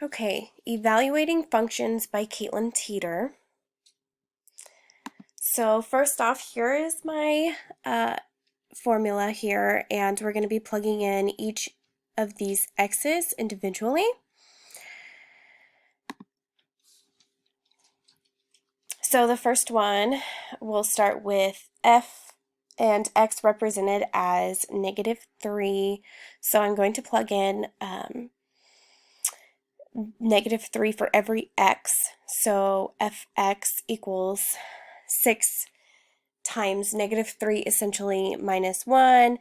Okay, evaluating functions by Caitlin Teeter. So first off, here is my formula here, and we're going to be plugging in each of these x's individually. So the first one, we'll start with f and x represented as -3. So I'm going to plug in -3 for every x. So fx equals 6 times -3 essentially minus 1,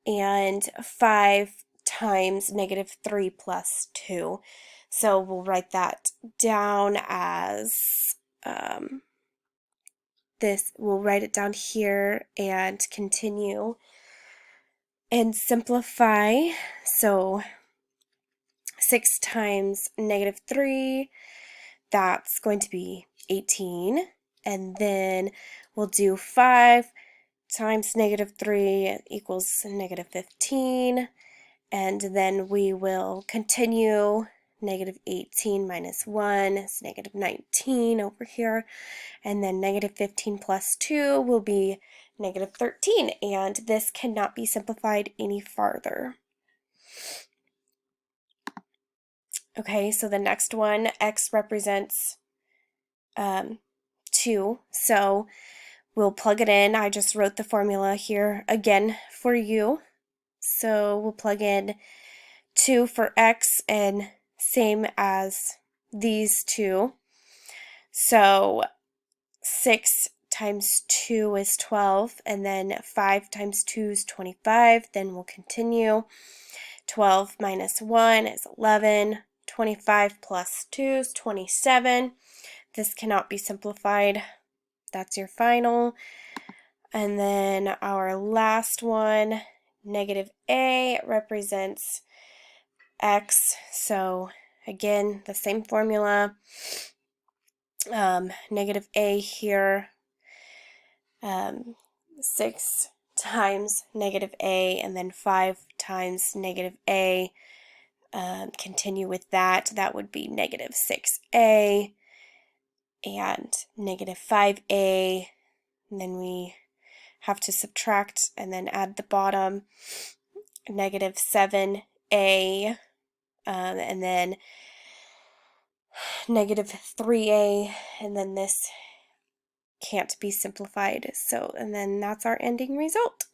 and 5 times -3 plus 2. So we'll write that down as this. We'll write it down here and continue and simplify. So 6 times -3, that's going to be 18. And then we'll do 5 times -3 equals -15. And then we will continue. -18 minus 1 is -19 over here. And then -15 plus 2 will be -13. And this cannot be simplified any farther. Okay, so the next one, x represents 2. So we'll plug it in. I just wrote the formula here again for you. So we'll plug in 2 for x, and same as these two. So 6 times 2 is 12, and then 5 times 2 is 25. Then we'll continue. 12 minus 1 is 11. 25 plus 2 is 27. This cannot be simplified. That's your final. And then our last one, -a, represents x. So again, the same formula. -a here, 6 times -a, and then 5 times -a. Continue with that. That would be -6a and -5a. And then we have to subtract and then add the bottom, -7a, and then -3a, and then this can't be simplified. So, and then that's our ending result.